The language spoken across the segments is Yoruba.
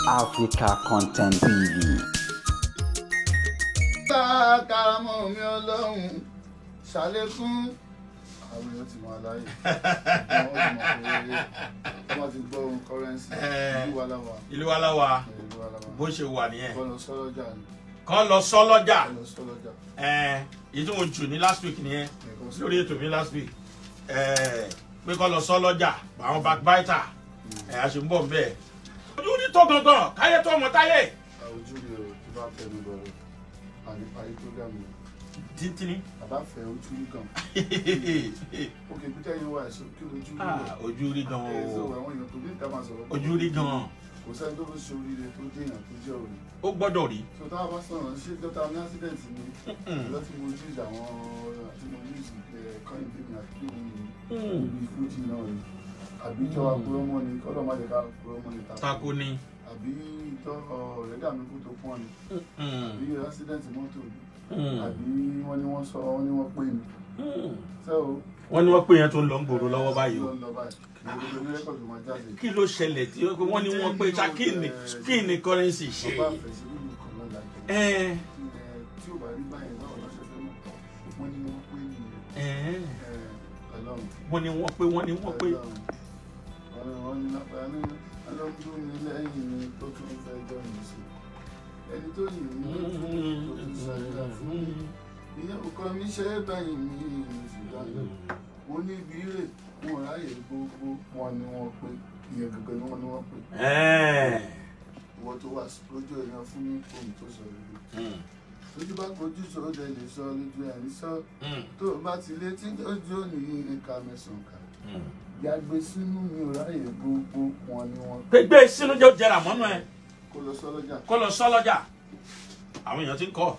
Africa Content TV. Káramọ́ mi Ọlọ́run ṣàlékún àwọn èèyàn ti máa láyè wọ́n ti gbọ́ ohun kọ́rẹ́nsì ìlú wa láwa bó ṣe wà nìyẹn kọ́ lọ sọ́lọ́jà ni kọ́ lọ sọ́lọ́jà èyí tí mo jù ní last week nìyẹn lórí ètò mi last week pé kọ́ lọ sọ́lọ́jà àwọn backbiter a ṣe ń bọ̀ bẹ́ẹ̀ ojú ní tó gangan káyé tó ọmọ táyé. ojú rẹ̀ ò ti bá tẹnu bọ̀rọ̀ àníparí programu tíntìní. àbáfẹ́ ojú rí gan. òkè pété yín wà ẹ̀sọ́ kí ojú rí gan. ojú rí gan o. àwọn èèyàn tó ní ìta máa sọ̀rọ̀. ojú rí gan. kò sẹ́ni tó fi ṣe oríire tó déèyàn tó jẹ́ òrì. ó gbọ́dọ̀ rí. tó táwọn bá sọ̀rọ̀ ṣé dọ́tà ní accident ni lọ́tí mo use àwọn tí mo use kọ́yìn bí mi àti ibi fújì náà ni àbí ìjọba kúrọ́mọ́ ni kọ́lọ́ má jẹ́ ká kúrọ́mọ́ ni tako ni. àbí ìtọ́ ọ̀rẹ́dà mi kú tó pọ́n ni àbí accident mọ́tò àbí wọ́n ní wọ́n sọ wọ́n ní wọ́n pè mí. wọ́n ní wọ́n pè yẹn tó ń lọ ń gbòòrò lọ́wọ́ báyìí o. kí ló ṣẹlẹ̀ tí wọ́n ní wọ́n pè ṣá kí ni currency ṣe. tí ò bá rí báyìí báwo lọ ṣe fẹ́ mọ̀ wọ́n ní wọ́n pè mí. wọ́n ní wọ́n pè wọ́n ní wọ́n pè. wọ́n ní lápá ní alọ́dún ní lẹ́yìn mi tó tún fẹ́ jọ mi sí ẹni tó yìí mú tó tún ṣàyẹ̀dá fún mi ìyẹn kò kọ́ mi ṣe é bẹ́yìn mi ṣùgbọ́n mo ní ibi rè wọn ráyè gbogbo wọn ni wọ́n pè ìyẹn gẹ́gẹ́ ni wọ́n ní wọ́n pè. ìwọ tó wà lójú èèyàn fún mi ohun tó sọ rèé lójú bá kojú sọ ó lè sọ lójú ẹni sọ tó bá ti létí ojú ò ní nǹkan mẹ́sàn-án kan yàgbé sínú mi ò ráyè gbogbo wọn ni wọn. gbégbé sínú jẹ́ jẹrà mọ́nú ẹ. kó lọ sọ́lọ́jà. kó lọ sọ́lọ́jà. àwọn èèyàn ti ń kọ́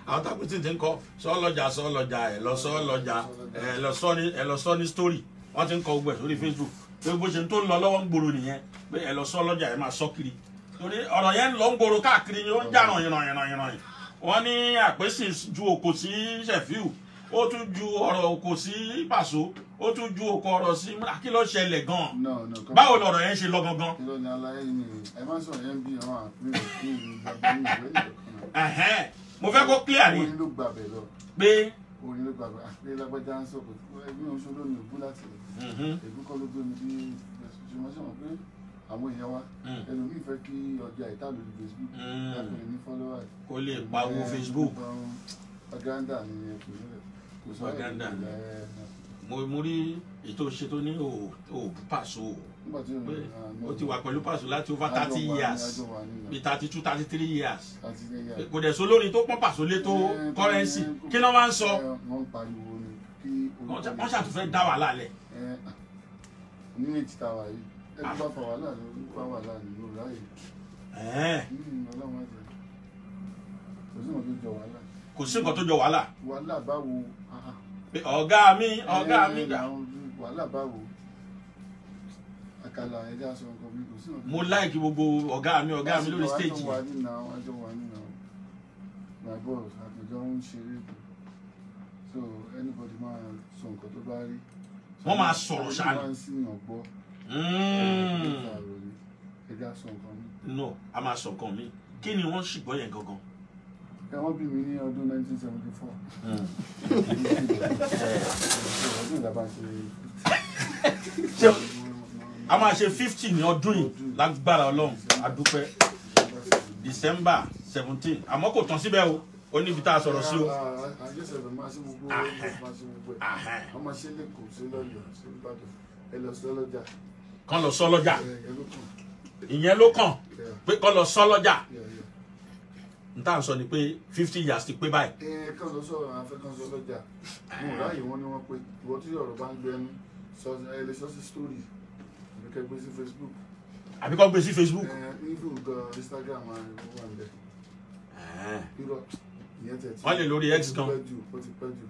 àwọn takuti ti ń kọ́ sọ́lọ́jà ẹ̀ lọ sọ́lọ́jà ẹ̀ lọ sọ́ ní story wọ́n ti ń kọ́ gbogbo ẹ̀ sórí Facebook pé bó ṣe tó ń lọ lọ́wọ́ ń gbòòrò nìyẹn pé ẹ̀ lọ sọ́lọ́jà ẹ̀ máa sọ́ kiri torí ọ̀rọ̀ yẹn ń lọ ń gbòòrò káàkiri ni ó ń jà ràn-yìnràn wọ́n ní àpèsè ju òkò sí Ṣẹ̀fíù ó tún ju ọ̀rọ̀ òkò sí Pàṣọ ó tún ju òkò ọ̀rọ̀ sí kí ló ṣẹlẹ̀ gan-an báwo lọ̀rọ̀ yẹn ṣe lọ gangan. kí ló ní aláyé ni ẹ má sọ̀rọ̀ yẹn bí àwọn àpérò kí ìwé nìkan. mo fẹ́ kó clear ni orin ló gbàbẹ̀ lọ pé orin ló gbàbẹ̀ àpé lágbájá ń sọ̀kò ẹgbẹ́ oṣù lónìí òbú láti èbú kọ́ ló gbé mi bí ṣùgbọ́n sọ̀rọ̀ pé àwọn èèyàn wa ẹlòmíì fẹ́ kí ọjà ìta lórí Facebook lápẹ̀lẹ̀ ní followers kó lè pawó Facebook. Aganda ni ẹkùnrin Aganda mo rí ètò ṣe tó ní òòbù Pàṣọ pé ó ti wà pẹ̀lú Pàṣọ láti over 30 years bí 32 33 years kò dẹ̀ so lórí tó pọ́n Pàṣọ lé tó currency kí ló máa ń sọ wọ́n ṣàtúnfẹ́ dá wàhálà lẹ̀. ní èjì tá a wà yìí ẹni bá fa wàhálà ló bá wàhálà nínú ráyè kò sí nǹkan tó jọ wàhálà. wàhálà báwo. ọ̀gá mi dà. wàhálà báwo. àkàlà ẹja sọ nǹkan mi kò sí nǹkan. mo láìkí gbogbo ọ̀gá mi lórí stage. àjọ wà nínú my boss àtijọ́ ń ṣeré kù so anybody máa sọ nǹkan tó bá rí. wọ́n máa sọ̀rọ̀ ṣáà. wọ́n máa ń síyàn gbọ́. ẹja sọ nǹkan mi. no a máa sọ nǹkan mi kí ni wọ́n ṣùgbọ́n yẹn gangan. Wọ́n bí mi ní ọdún 1974. ọdún ìlàbà ṣe. a máa ṣe 50 ní ọdún yìí lágbára Ọlọ́run adúpẹ́ December 17 àmọ́ kò tán síbẹ̀ o ó níbi tá a sọ̀rọ̀ sí o. àjẹsẹ̀rẹ̀ máa ṣe gbogbo ẹ̀ wọ́n máa ṣe lẹ́kọ̀ọ́ sí lọ́yọ̀ sí Ìbàdàn ẹ lọ sọ́lọ́jà. kán lọ sọ́lọ́jà ìyẹn ló kàn pé kán lọ sọ́lọ́jà n tá à ń sọ ni pé 50 years ti pé báyìí. kán lọ sọ àwọn afẹ́kàn sọ lọ́jà mo ráàyè wọn ni wọ́n pé ìwọ tí ọ̀rọ̀ bá ń gbé ẹnu ẹ lè sọ sí story àbí kẹ́ gbé sí Facebook. àbí kọ́ gbé sí Facebook. even Instagram wà ń bẹ̀. irọ́ ìyẹn tẹ̀ tí wọ́n lè lórí X gan. ó ti pẹ́ jù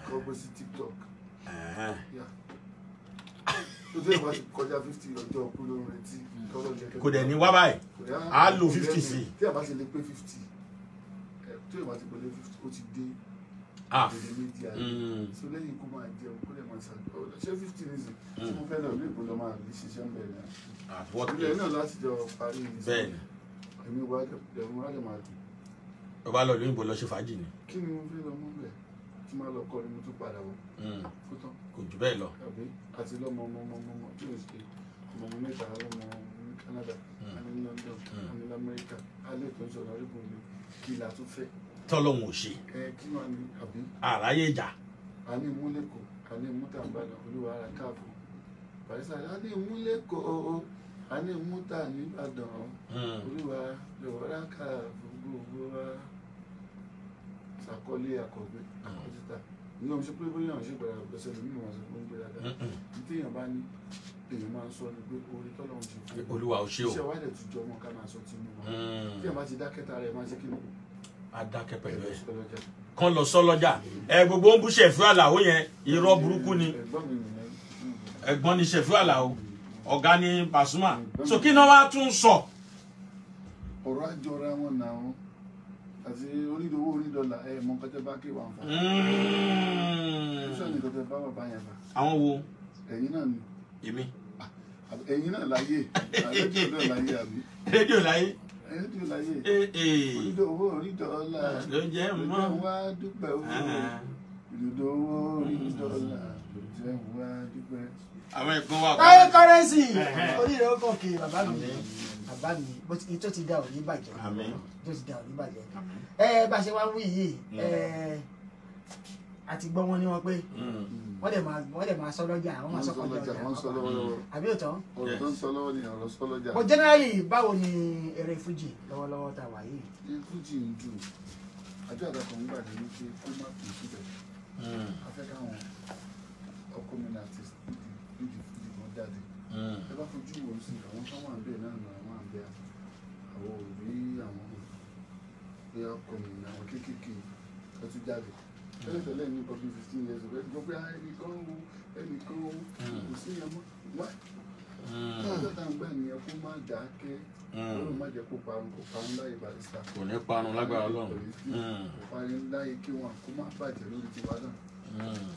kọ́ gbé sí TikTok. tó dé ìwà ti kọjá 50 ọjọ́ kú ló ń retí. kò dẹ̀ ní wá báyìí á lò 50 sí. tí a bá ṣe lè pé 50 tí ìwà ti pẹ̀lú 50 ó ti dé. èdè méjì ayé so lẹ́yìn kó máa jẹun kó lè máa ṣàgbọ́ ṣé 15 ní sìn tí mo fẹ́ lọ ní ìbò lọ máa rí ṣiṣẹ́ ń bẹ̀rẹ̀ ilẹ̀ náà láti jọ parí bẹ́ẹ̀ni èmi wá dẹ̀ máa dùn. ó bá lọ lóyìnbó lọ ṣe fàájì ni. kí ni mo fẹ́ lọ mú bẹ̀ tí máa lọ kọ́ ni mo tún padà wọ̀ kó tán kò jù bẹ́ẹ̀ lọ. àti lọ́mọ tí o ṣe ọmọ mi mẹ́ta lọ́mọ ní Canada àní London àní Amẹ́ríkà alẹ́ tó ń sọ̀rọ̀ àríkùn mi kí la tún fẹ́. tọ́lọ́hún ò ṣe. kí wọ́n ní àbí. àráyé ìjà. àní ìmúlẹ̀kọ̀ àní ìmútàǹbàdàn olúwa ara káàbọ̀ barisa àní ìmúlẹ̀kọ̀ àní ìmútà nìbàdàn olúwa lọ́wọ́rá káàbọ̀ gbogbo wa ṣàkọlé àkọ́gbé àkọ́síta ní ọmọ ṣe pé bóyá àwọn ṣe gbàdá ọ̀gbẹ́sẹ̀ lómi wọn sọ pé ń gbé dáadáa tí èèyàn bá ní èèyàn máa ń sọ ní pé orí tọ́lọ́run ṣe fún olúwa ò ṣe o iṣẹ́ wádẹ̀ tún jọ ọmọ ká máa sọ tinú wọn tí èèyàn bá ti dákẹ́ta rẹ̀ máa ṣe kí ni. a dákẹ́ pẹ̀lú ẹ̀ kán lọ sọ́lọ́jà gbogbo ń bú Ṣẹ̀fí Àlàó yẹn irọ́ burúkú ni ẹ̀gbọ́n ni Ṣẹ̀fí Àlàó ọ̀gá ni Pasuma so kí náà wá tún sọ. ọ̀rọ̀ àjọra wọn náà àti onídòwò onídọ́là mọ kọjá bá ké wà ń fa. ṣé ní kọjá bá bàbá yẹn bá. àwọn wo. ẹ̀yin náà ni. èmi. ẹ̀yin náà láyé rédíò náà láyé àbí. rédíò láyé. rédíò láyé. onídòwò onídọ́là ló jẹ́ mọ́. wá dúpẹ́ owó onídòwò onídọ́là ló jẹ́ wá dúpẹ́. àwọn ẹ̀gbọ́n wa. táyé kọ́rẹ́nsì oníire ó kàn kí bàbá mi bó ti tó ti dá òní bàjẹ́ tó ti dá òní bàjẹ́ bá ṣe wá wí yìí àti gbọ́ wọn ní wọn pé wọ́n dẹ̀ máa sọ lọ́jà àwọn máa sọ kọjá ọjà àbí òtọ́. ọ̀rọ̀ tó ń sọ lọ́wọ́ ni ọ̀rọ̀ sọ lọ́jà. but generally báwo ni eré fújì lọ́wọ́lọ́wọ́ tá a wà yìí. fújì ń dùn àjọ àdàkọ̀ ń gbàdé ní pé kó má kì í síbẹ̀ afẹ́ káwọn ọkọ mi náà ti fújì kan jáde ẹ bá fojú wo sí àwọn tó wà ń bẹ̀ náà nà wọ́n à ń bẹ̀ àwọn òbí àwọn bí ọkọ mi náà àwọn kéékèèké ẹ tún jáde tẹ́lẹ̀tẹ́lẹ̀ ní ọdún 15 years ago gbọ́ pé ẹnìkan kò sí ẹmọ́ wá káàkiri tá à ń gbà nìyẹn kó má dákẹ́ ọlọ́run má jẹ́ kó parun láyé Barrister kò ní parun lágbára Ọlọ́run kò parun láyé kí wọn kó má bàjẹ́ lórí tiwa náà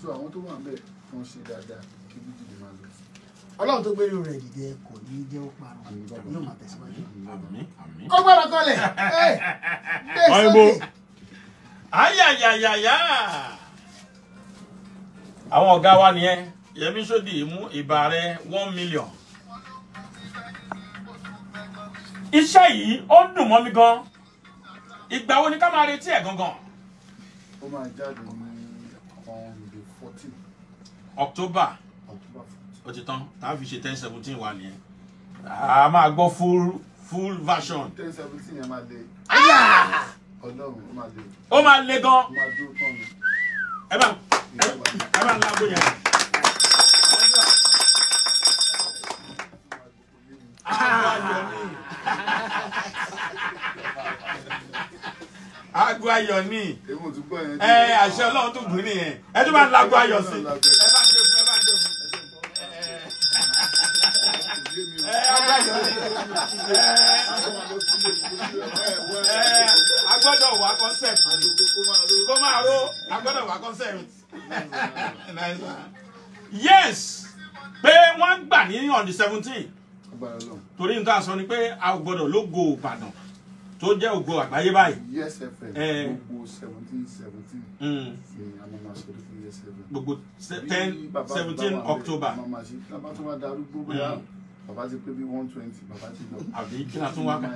so àwọn tó wà ń bẹ̀ wọ́n ṣe dáadáa kí bí jìnnì máa lọ sí. Ọlọ́run tó gbérù rẹ̀ dìde kò ní jẹ́ ó parun yóò máa tẹ̀síwájú. kó gbọ́dọ̀ kọ́lẹ̀ ayayayaya àwọn ọ̀gá wa nìyẹn Yẹmí Sódì mú ìbà rẹ 1 million. iṣẹ́ yìí ó dùn mọ́ mi gan ìgbà wo ni ká máa retí ẹ̀ gangan. ó máa jáde ní on the 14th October 14th. ó ti tán tá a fi ṣe 10-17 wa nìyẹn a máa gbọ́ full version. 10-17 yẹn máa le. Ọlọ́run ó máa le. ó máa le gan. ó máa dúró tán ni. ẹ bá ń lágbo yẹn. Aago ayọ̀ ni. èmi ò tún gbọ́ yẹn. àṣẹ Ọlọ́run tó gbìn nìyẹn. ẹ tún bá ń lágbo ayọ̀ sí. ẹ bá ń dé fún. agbọ́dọ̀ wá concept kó máa ro agbọ́dọ̀ wá concept. Yes pé wọ́n gbà ní on the 17 torí nǹkan sọ ni pé a gbọ́dọ̀ lógo Ìbàdàn tó jẹ́ ògo àgbáyé báyìí. Yes FM gbogbo 17 ni a máa ṣe fún Yes FM. gbogbo 10-17 October. bàbá tó máa darúgbó bóyá bàbá ti pé bí 120 bàbá ti lọ. àbí kí la tún wá kà.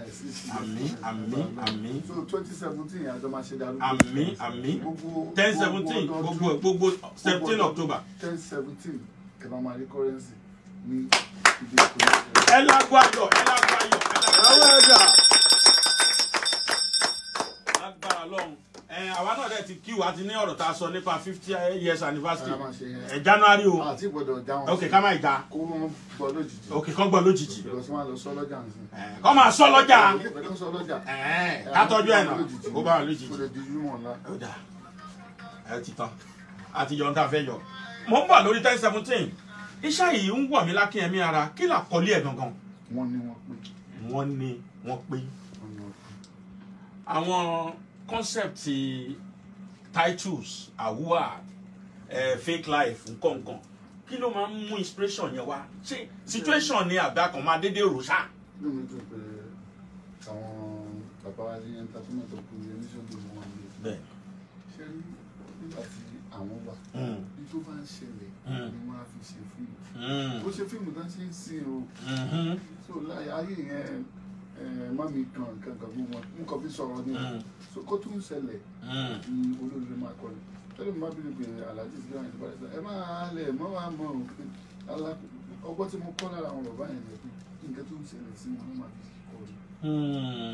àmín. so 2017 àjọ máa ṣe darúgbó. àmín. 10-17 gbogbo 17 October. 10-17 ẹ máa máa rí currency ní ibi ìpínlẹ̀. ẹ lágbó ayọ̀. àwọn ẹ̀dá. lágbára lọ́hùn àwa náà dẹ̀ ti kí wa ti ní ọ̀rọ̀ tá a sọ nípa 50 years anniversary January o. àti gbọ́dọ̀ já wọn. ok ká má ìjà. kó wọn gbọ́ lójijì. ok kán gbọ́ lójijì. lọ sí wọn lọ sọ lọ́jà nìyẹn. kọ́ máa sọ lọ́jà. kọ́ sọ lọ́jà. ká tọ́jú ẹ̀ náà kó bá wà lójijì. kó lè di yúmọ̀ ńlá. ó dà ẹ ti tán àti yọ̀ ń tà fẹ́ yọ. mo ń bọ̀ lórí 10-17 iṣẹ́ yìí ń wọ̀ mí lákínyẹmí ara kí là kọ́lé ẹ̀ gangan. wọ́n ní wọ́n pé. àwọn concept titles award fake life nǹkan kí ló máa ń mú inspiration yẹn wá ṣé situation ni àgbà kan máa dédé rò ṣá. inú mi dùn pé àwọn bàbá wa ní entertainment ọkùnrin oníṣòwò wọn lè. bẹ́ẹ̀ ṣé nígbà tí àwọn wà ní tó bá ń ṣẹlẹ̀ ni wọ́n á fi ṣe fíìmù. ó ṣe fíìmù tán ṣe ń sìn o. so ayé yẹn mami kan gbogbo wọn nǹkan fi sọ̀rọ̀ ni so kó tún ṣẹlẹ̀ ni olóògbé máa kọ́ ni tẹ́lẹ̀ máa bí pé aláàjì sí àwọn ìdíbàdàn sọ ẹ máa lẹ̀ mọ́ wàá mọ́ ọgbọ́n tí mo kọ́ lára àwọn bàbá yẹn lẹ̀ pé nǹkan tó ń ṣẹlẹ̀ sí wọn ló máa fi kọ́ ni.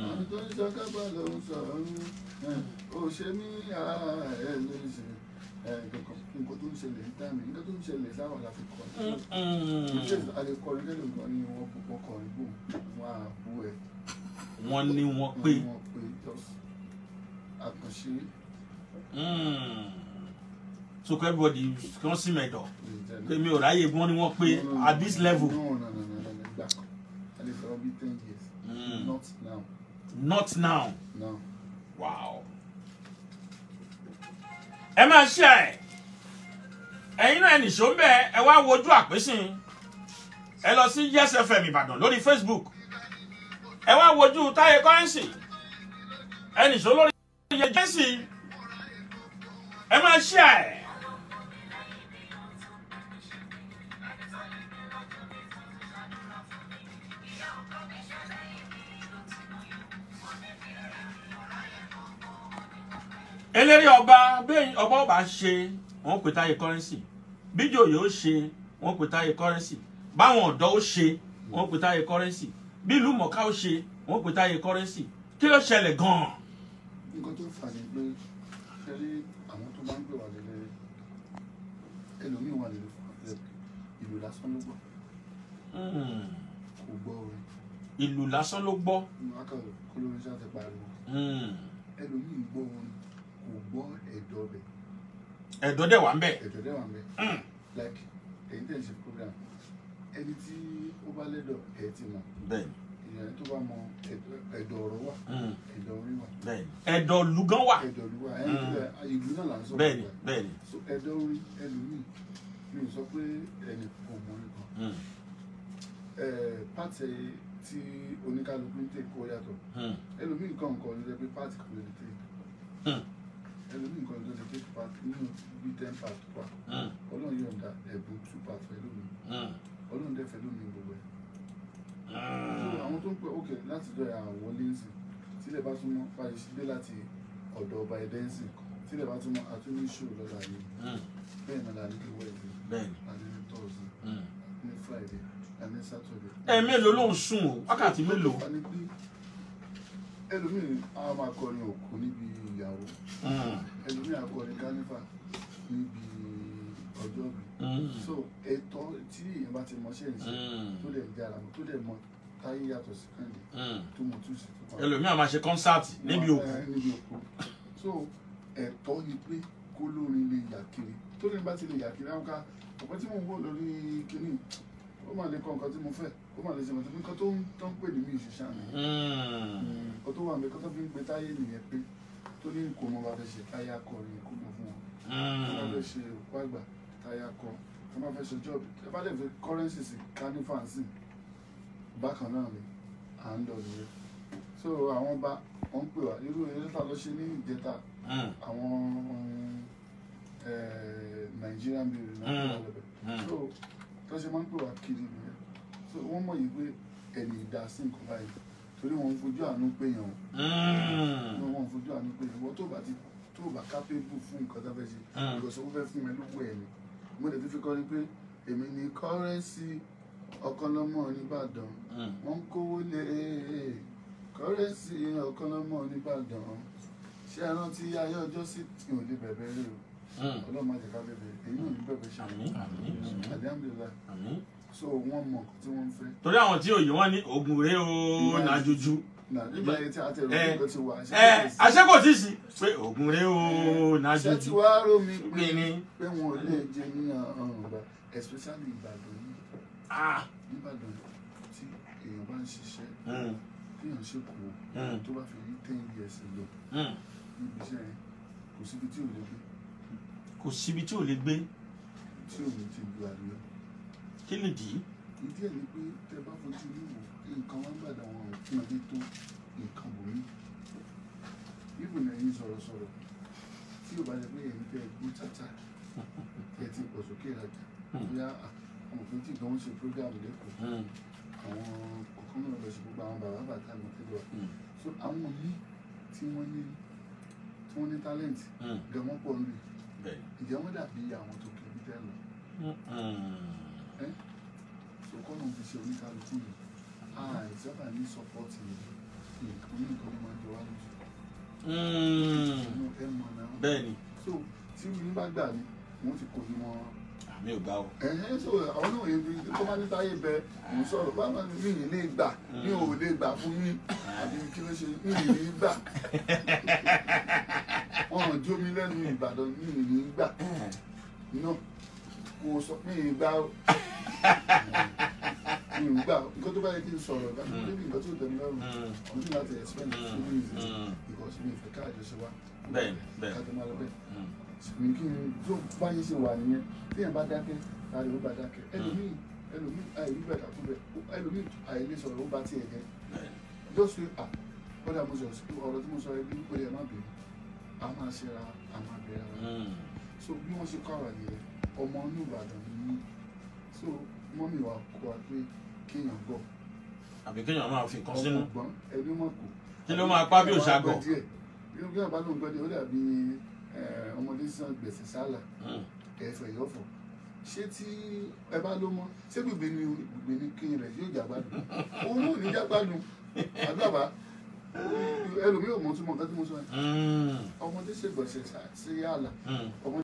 àwọn tó ń sọ kábà ló ń sọ ó ṣe mí ẹ ló ń ṣe nǹkan tó ń ṣẹlẹ̀ ń dá mi nǹkan tó ń ṣẹlẹ̀ sáwọn la fi kọ́ ni. ìṣe àlekọrin lẹ́nu nǹkan ni wọ́n púpọ̀ kọrin bò wọ́n á bú ẹ. wọ́n ní wọ́n pé àkànṣe. So everybody kan sí mẹ́dọ̀ pé mi ò ráyè wọ́n ní wọ́n pé at this level. No. I live for only 10 years. Not now. Not now. No. Wow. Ẹ máa ṣe ẹ̀ ẹ̀yin náà ẹnì ṣó ń bẹ̀ ẹ wá wojú àpésìn ẹ lọ sí Yes FM Ìbàdàn lórí Facebook ẹ wá wojú Táyé Currency ẹnì ṣó lórí Yes Currency ẹ máa ṣe ẹ̀. eléré ọba bẹ́ẹ̀ ọba ọba ṣe wọ́n pè Táyé Currency bíjòyè ó ṣe wọ́n pè Táyé Currency báwọn ọ̀dọ́ ó ṣe wọ́n pè Táyé Currency bí ìlú mọ̀ká ó ṣe wọ́n pè Táyé Currency kí ló ṣẹlẹ̀ gan-an. nǹkan tó fà ní pé ṣẹlẹ̀ àwọn tó máa ń gbé wà lélẹ̀ ẹlòmíì wà lélẹ̀ fún ìlú lásán ló gbọ́ kò gbọ́ orin. ìlú lásán ló gbọ́. akọ̀rọ̀ kó lórí ṣáà ti pariwo ẹlòmíì gbọ́ orin kò gbọ́ ẹ̀dọ́ bẹ̀. ẹ̀dọ́ dẹ̀ wà ń bẹ̀. ẹ̀dọ́ dẹ̀ wà ń bẹ̀. like èyí tẹ̀ ń ṣe program ẹni tí ó bá lẹ́dọ̀ ẹ̀ ti mọ̀. bẹ́ẹ̀ni. ìyẹn tó bá mọ ẹ̀dọ̀ ọ̀rọ̀ wà ẹ̀dọ̀ orin wà. bẹ́ẹ̀ni. ẹ̀dọ̀ lùgán wà. ẹ̀dọ̀ lùgán wà ìlú náà là ń sọ. bẹ́ẹ̀ni bẹ́ẹ̀ni. so ẹ̀dọ̀ orin ẹlòmíì mi ò sọ pé ẹnì kò mọ orin kan. pàtẹ tí oníkálukú ń tè kó yàtọ̀ ẹlòmíì nǹkan nǹkan ló jẹ́ pé pàtì kò lè tè ẹlòmíì nǹkan ló jẹ́ pé pàtì nínú bí 10 part pa ọlọ́run yọ̀ǹda ẹ̀bùn 2 part fẹ́ lómi ọlọ́run dẹ̀ fẹ́ lómi gbogbo ẹ̀. àwọn tó ń pẹ́ òkè láti jọ àwọn lẹ́ǹsì tílẹ̀ bá túmọ̀ báyìí sílé láti ọ̀dọ̀ ọba ẹ̀dẹ́ǹsì tílẹ̀ bá túmọ̀ àtúní ṣò lọ́la yìí bẹ́ẹ̀ náà la ní kí wẹ́ẹ̀sì la ní tọ́ọ̀sì ní Friday ní Saturday. mélòó ló ń sùn o wákàtí mélòó. ẹlòmíì á máa kọrin òkú níbi ìyàwó ẹlòmíì á kọrin kánífà níbi ọjọ́ bí. so ẹ̀tọ́ tí èèyàn bá ti mọṣẹ́ ìṣe tó dẹ̀ jẹ́ ara mọ́ tó dẹ̀ mọ táyé yàtọ̀ sí kàndé tó mọ tún sí. ẹlòmíì á máa ṣe kọ́nsáàtì níbi òkú. so ẹ̀tọ́ ni pé kó lórin lè yà kiri tó lè bá ti lè yà kiri àwọn ká ọ̀pẹ tí mò ń wò lórí kínní ó máa lè kọ nǹkan tí mo fẹ́ ó máa lè ṣe nǹkan tó ń pè ní musician mi. nǹkan tó wà ní kó tó fi ń pe Táyé nìyẹn pé tó ní kò mọ bá fẹ́ ṣe Táyé akọrin kó mọ fún wọn. tó bá fẹ́ ṣe òkú àgbà Táyé akọ tó bá fẹ́ ṣe job tó bá lè fi currency sí carnifancy bákan náà ni à ń lọ nìyẹn. so àwọn bá wọn pè wá irú eré tá lọ ṣe ní ìjẹta àwọn Nigerian bèrè náà so tó ṣe máa ń pè wá kiri nìyẹn so wọ́n mọ̀ yìí pé ẹni ìdásí nǹkan báyìí torí wọ́n ń fojú àánú pé yàn wọ́n ń fojú àánú pé yàn wọ́n tó bá kápébù fún nǹkan tó fẹ́ ṣe ìgbọ̀nsẹ̀ wọ́n fẹ́ fún mi lówó ẹ̀ ni mo lè fi kọ́ ni pé èmi ní Currency ọ̀kanlọ́mọ nìbàdàn wọ́n ń kówó lé Currency ọ̀kanlọ́mọ nìbàdàn ṣé ẹ rántí ayé ọjọ́ sí tí ò lè bẹ̀bẹ̀ rí o ọlọ́mọ àti ká bẹ̀bẹ̀ èyí náà ní bẹ̀bẹ̀ ṣe àdéhùnbílà so wọ́n mọ̀ tí wọ́n ń fẹ́. torí àwọn tí òye wọn ní oògùn rèé o nàjújú. nígbà yẹn tí a ti rò ó ti wà. àṣẹ kò tí ì sí pé oògùn rèé o nàjújú. ṣé tí wàá rómi pé wọn ò lè jẹ ní ọ̀rọ̀ especially Ìbàdàn yìí. Ìbàdàn tí èèyàn bá ń ṣiṣẹ́ téèyàn ṣe kù tó bá fi rí 10 years lọ níbi iṣẹ́ yẹn kò síbi tí ò lè gbé. kò síbi tí ò lè gbé. tí ò ní ti lu àríyá. kí nìdí. ìdí ẹ̀ ni pé tẹ bá fojú ní wò nǹkan wọn gbàdá wọn ò fún ẹni tó nǹkan bò mí. ibùn ẹ̀yin sọ̀rọ̀sọ̀rọ̀ tí ò bá jẹ pé ẹ̀yin tẹ gbó tata ẹ ti pọ̀ sókè ìrajà bóyá àwọn òfin tí gan ń ṣe program lẹ́kọ̀ọ́ àwọn kọ̀ọ̀kan náà lọ sí gbogbo àwọn bàbá bàtà àgbọn tẹ́lẹ̀ wà. so àwọn yìí tí wọ́n ní talent gan wọ́n pọ̀ lórí ìjẹ́ wọ́n dàbí àwọn tó kẹ́bí tẹ́ lọ. so kọ́nà fi ṣe oníkálukú yìí ìsábà ní sọ́pọ́ọ̀tì nǹkan oníkan ló máa ń jọ wá lójú. bẹ́ẹ̀ni. so tí mi bá gbà ní wọ́n ti kò ní wọn. mi ò gbà o. so àwọn náà yẹn bí tó bá ní táyé bẹ mo sọ̀rọ̀ báwọn ní mi ì lè gbà mi ò lè gbà fún yín àbí kí ló ṣe mi ì lè gbà. wọn ò jó mi lẹ́nu Ìbàdàn mi ì lè gbà náà mo sọ pé mi ì gbà o. mi ì gbà nǹkan tó bá yẹ kí n sọ̀rọ̀ bá mi lébi nǹkan tó tẹ̀ mí lọ́rùn mo ní láti explain it to me because mi ì fẹ́ káàdì ṣe wá. bẹ́ẹ̀ káàdì máa lọ bẹ́ẹ̀. mi kí n tó báyìí ṣe wà nìyẹn tí yẹn bá dákẹ́ láti ó bá dákẹ́ ẹlòmíì àìrí bẹ́ẹ̀ kà fún bẹ́ẹ̀ ẹlòmíì àìlè sọ̀rọ̀ ó bá tiẹ̀ jẹ́ lọ́sùn kódà mo sọ̀rọ̀ sí ọ̀rọ̀ tí mo sọ ẹbí ó yẹ má bẹ̀rẹ̀ a máa ṣera a máa bẹ̀rẹ̀ ara so bí wọ́n ṣe kọ́ àwọn nìyẹn ọmọ inú Ìbàdàn ni so mọ́mì wa kọ́ wa pé kéèyàn gbọ́ àbí kéèyàn máa fi kan sínú ọgbọ́n ẹni mọ̀ kù kí ló máa pa bí òṣàgọ̀ inú kí àbá ló ń gbọ́ díẹ̀ ó dàbí ọmọdé sàn gbèsè sálà ẹ̀fẹ̀ yọ̀fọ̀ ṣé tí ẹ bá ló mọ ṣé gbègbè ni kí rẹ̀ yóò jàgbádùn òun ò ní jàgbádùn àgbàbá ẹlòmíì ò mọ̀ túmọ̀ nǹkan tí mo sọ yẹn ọmọdé ṣègbọ̀nsẹ̀ sí yàrá ọmọdé.